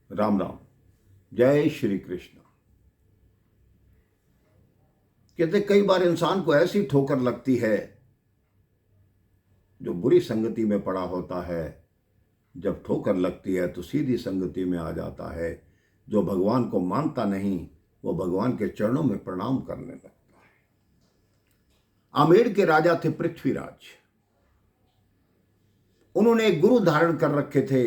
राम राम। जय श्री कृष्ण। कहते कई बार इंसान को ऐसी ठोकर लगती है जो बुरी संगति में पड़ा होता है। जब ठोकर लगती है तो सीधी संगति में आ जाता है। जो भगवान को मानता नहीं वो भगवान के चरणों में प्रणाम करने लगता है। आमेर के राजा थे पृथ्वीराज। उन्होंने एक गुरु धारण कर रखे थे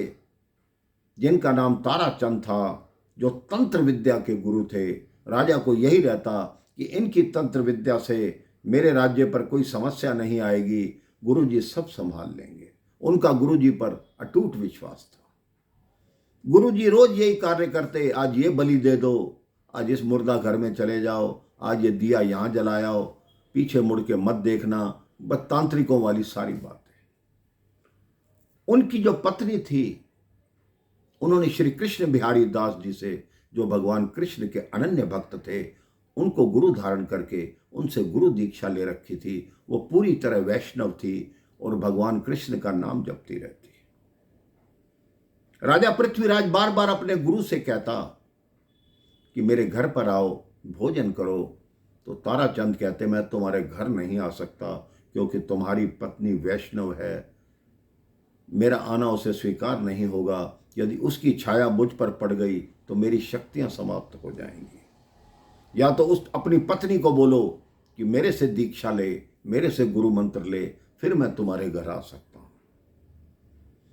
जिनका नाम ताराचंद था, जो तंत्र विद्या के गुरु थे। राजा को यही रहता कि इनकी तंत्र विद्या से मेरे राज्य पर कोई समस्या नहीं आएगी, गुरुजी सब संभाल लेंगे। उनका गुरुजी पर अटूट विश्वास था। गुरुजी रोज यही कार्य करते, आज ये बलि दे दो, आज इस मुर्दा घर में चले जाओ, आज ये दिया यहां जलाओ, पीछे मुड़ के मत देखना, बस तांत्रिकों वाली सारी बातें। उनकी जो पत्नी थी, उन्होंने श्री कृष्ण बिहारी दास जी से, जो भगवान कृष्ण के अनन्य भक्त थे, उनको गुरु धारण करके उनसे गुरु दीक्षा ले रखी थी। वो पूरी तरह वैष्णव थी और भगवान कृष्ण का नाम जपती रहती। राजा पृथ्वीराज बार बार अपने गुरु से कहता कि मेरे घर पर आओ, भोजन करो। तो ताराचंद कहते मैं तुम्हारे घर नहीं आ सकता क्योंकि तुम्हारी पत्नी वैष्णव है, मेरा आना उसे स्वीकार नहीं होगा। यदि उसकी छाया मुझ पर पड़ गई तो मेरी शक्तियां समाप्त हो जाएंगी। या तो उस अपनी पत्नी को बोलो कि मेरे से दीक्षा ले, मेरे से गुरु मंत्र ले, फिर मैं तुम्हारे घर आ सकता हूं।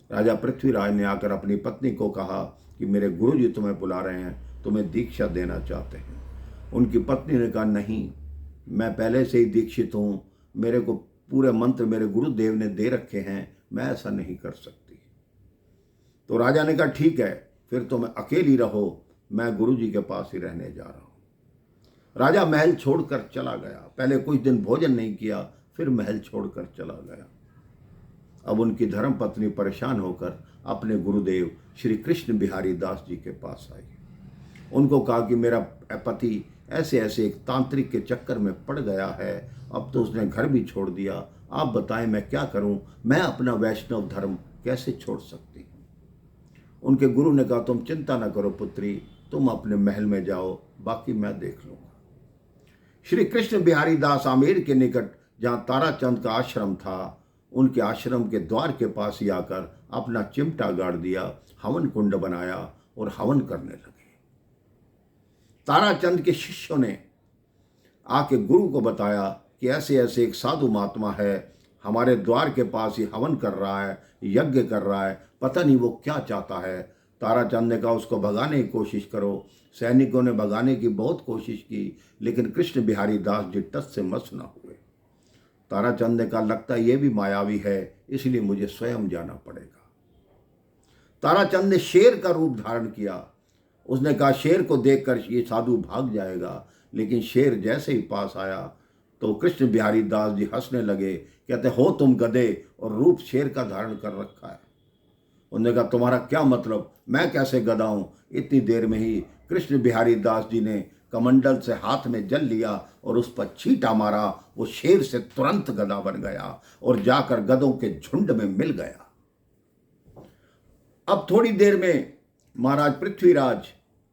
राजा पृथ्वीराज ने आकर अपनी पत्नी को कहा कि मेरे गुरुजी तुम्हें बुला रहे हैं, तुम्हें दीक्षा देना चाहते हैं। उनकी पत्नी ने कहा नहीं, मैं पहले से ही दीक्षित हूं, मेरे को पूरे मंत्र मेरे गुरुदेव ने दे रखे हैं, मैं ऐसा नहीं कर सकती। तो राजा ने कहा ठीक है, फिर तुम अकेली रहो, मैं गुरुजी के पास ही रहने जा रहा हूं। राजा महल छोड़कर चला गया। पहले कुछ दिन भोजन नहीं किया, फिर महल छोड़कर चला गया। अब उनकी धर्म पत्नी परेशान होकर अपने गुरुदेव श्री कृष्ण बिहारी दास जी के पास आई। उनको कहा कि मेरा पति ऐसे ऐसे एक तांत्रिक के चक्कर में पड़ गया है, अब तो उसने घर भी छोड़ दिया, आप बताएं मैं क्या करूं, मैं अपना वैष्णव धर्म कैसे छोड़ सकती हूं। उनके गुरु ने कहा तुम चिंता न करो पुत्री, तुम अपने महल में जाओ, बाकी मैं देख लूंगा। श्री कृष्ण बिहारी दास आमेर के निकट जहां ताराचंद का आश्रम था, उनके आश्रम के द्वार के पास ही आकर अपना चिमटा गाड़ दिया, हवन कुंड बनाया और हवन करने लगे। ताराचंद के शिष्यों ने आके गुरु को बताया कि ऐसे ऐसे एक साधु महात्मा है, हमारे द्वार के पास ही हवन कर रहा है, यज्ञ कर रहा है, पता नहीं वो क्या चाहता है। ताराचंद ने कहा उसको भगाने की कोशिश करो। सैनिकों ने भगाने की बहुत कोशिश की, लेकिन कृष्ण बिहारी दास जी टस से मस न हुए। ताराचंद ने कहा लगता ये भी मायावी है, इसलिए मुझे स्वयं जाना पड़ेगा। ताराचंद ने शेर का रूप धारण किया। उसने कहा शेर को देखकर ये साधु भाग जाएगा, लेकिन शेर जैसे ही पास आया तो कृष्ण बिहारी दास जी हंसने लगे, कहते हो तुम गधे, और रूप शेर का धारण कर रखा है। उन्होंने कहा तुम्हारा क्या मतलब, मैं कैसे गधा हूं। इतनी देर में ही कृष्ण बिहारी दास जी ने कमंडल से हाथ में जल लिया और उस पर छींटा मारा। वो शेर से तुरंत गधा बन गया और जाकर गधों के झुंड में मिल गया। अब थोड़ी देर में महाराज पृथ्वीराज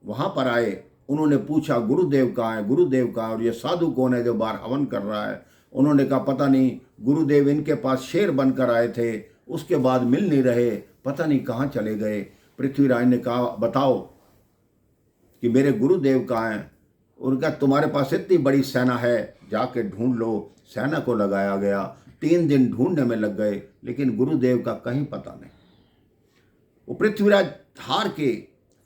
वहां पर आए। उन्होंने पूछा गुरुदेव कहाँ है, गुरुदेव कहाँ है, और ये साधु कौन है जो बाहर हवन कर रहा है। उन्होंने कहा पता नहीं, गुरुदेव इनके पास शेर बनकर आए थे, उसके बाद मिल नहीं रहे, पता नहीं कहाँ चले गए। पृथ्वीराज ने कहा बताओ कि मेरे गुरुदेव कहाँ हैं। उनका तुम्हारे पास इतनी बड़ी सेना है, जाके ढूंढ लो। सेना को लगाया गया, 3 दिन ढूंढने में लग गए, लेकिन गुरुदेव का कहीं पता नहीं। वो पृथ्वीराज हार के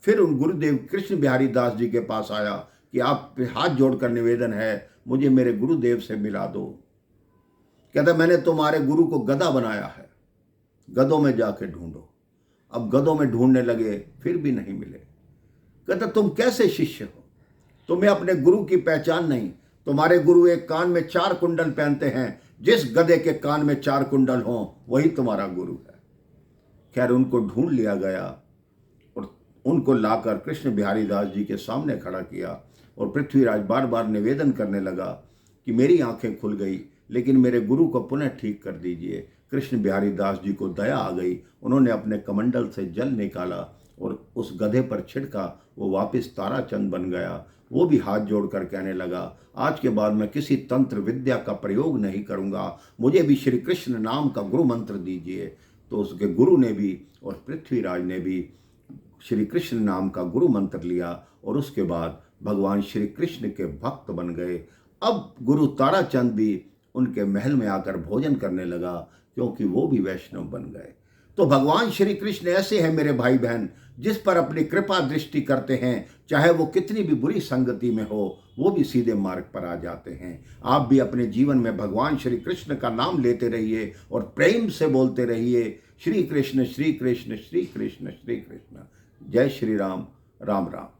फिर उन गुरुदेव कृष्ण बिहारी दास जी के पास आया कि आप हाथ जोड़कर निवेदन है, मुझे मेरे गुरुदेव से मिला दो। कहता मैंने तुम्हारे गुरु को गधा बनाया है, गधों में जाके ढूंढो। अब गधों में ढूंढने लगे, फिर भी नहीं मिले। कहता तुम कैसे शिष्य हो, तुम्हें अपने गुरु की पहचान नहीं। तुम्हारे गुरु एक कान में 4 कुंडल पहनते हैं, जिस गधे के कान में 4 कुंडल हो वही तुम्हारा गुरु है। खैर उनको ढूंढ लिया गया और उनको लाकर कृष्ण बिहारी दास जी के सामने खड़ा किया। और पृथ्वीराज बार बार निवेदन करने लगा कि मेरी आंखें खुल गई, लेकिन मेरे गुरु को पुनः ठीक कर दीजिए। कृष्ण बिहारी दास जी को दया आ गई, उन्होंने अपने कमंडल से जल निकाला और उस गधे पर छिड़का, वो वापस ताराचंद बन गया। वो भी हाथ जोड़कर कहने लगा, आज के बाद मैं किसी तंत्र विद्या का प्रयोग नहीं करूंगा, मुझे भी श्री कृष्ण नाम का गुरु मंत्र दीजिए। तो उसके गुरु ने भी और पृथ्वीराज ने भी श्री कृष्ण नाम का गुरु मंत्र लिया और उसके बाद भगवान श्री कृष्ण के भक्त बन गए। अब गुरु ताराचंद भी उनके महल में आकर भोजन करने लगा, क्योंकि वो भी वैष्णव बन गए। तो भगवान श्री कृष्ण ऐसे हैं मेरे भाई बहन, जिस पर अपनी कृपा दृष्टि करते हैं, चाहे वो कितनी भी बुरी संगति में हो, वो भी सीधे मार्ग पर आ जाते हैं। आप भी अपने जीवन में भगवान श्री कृष्ण का नाम लेते रहिए और प्रेम से बोलते रहिए, श्री कृष्ण श्री कृष्ण श्री कृष्ण श्री कृष्ण। जय श्री राम, राम राम।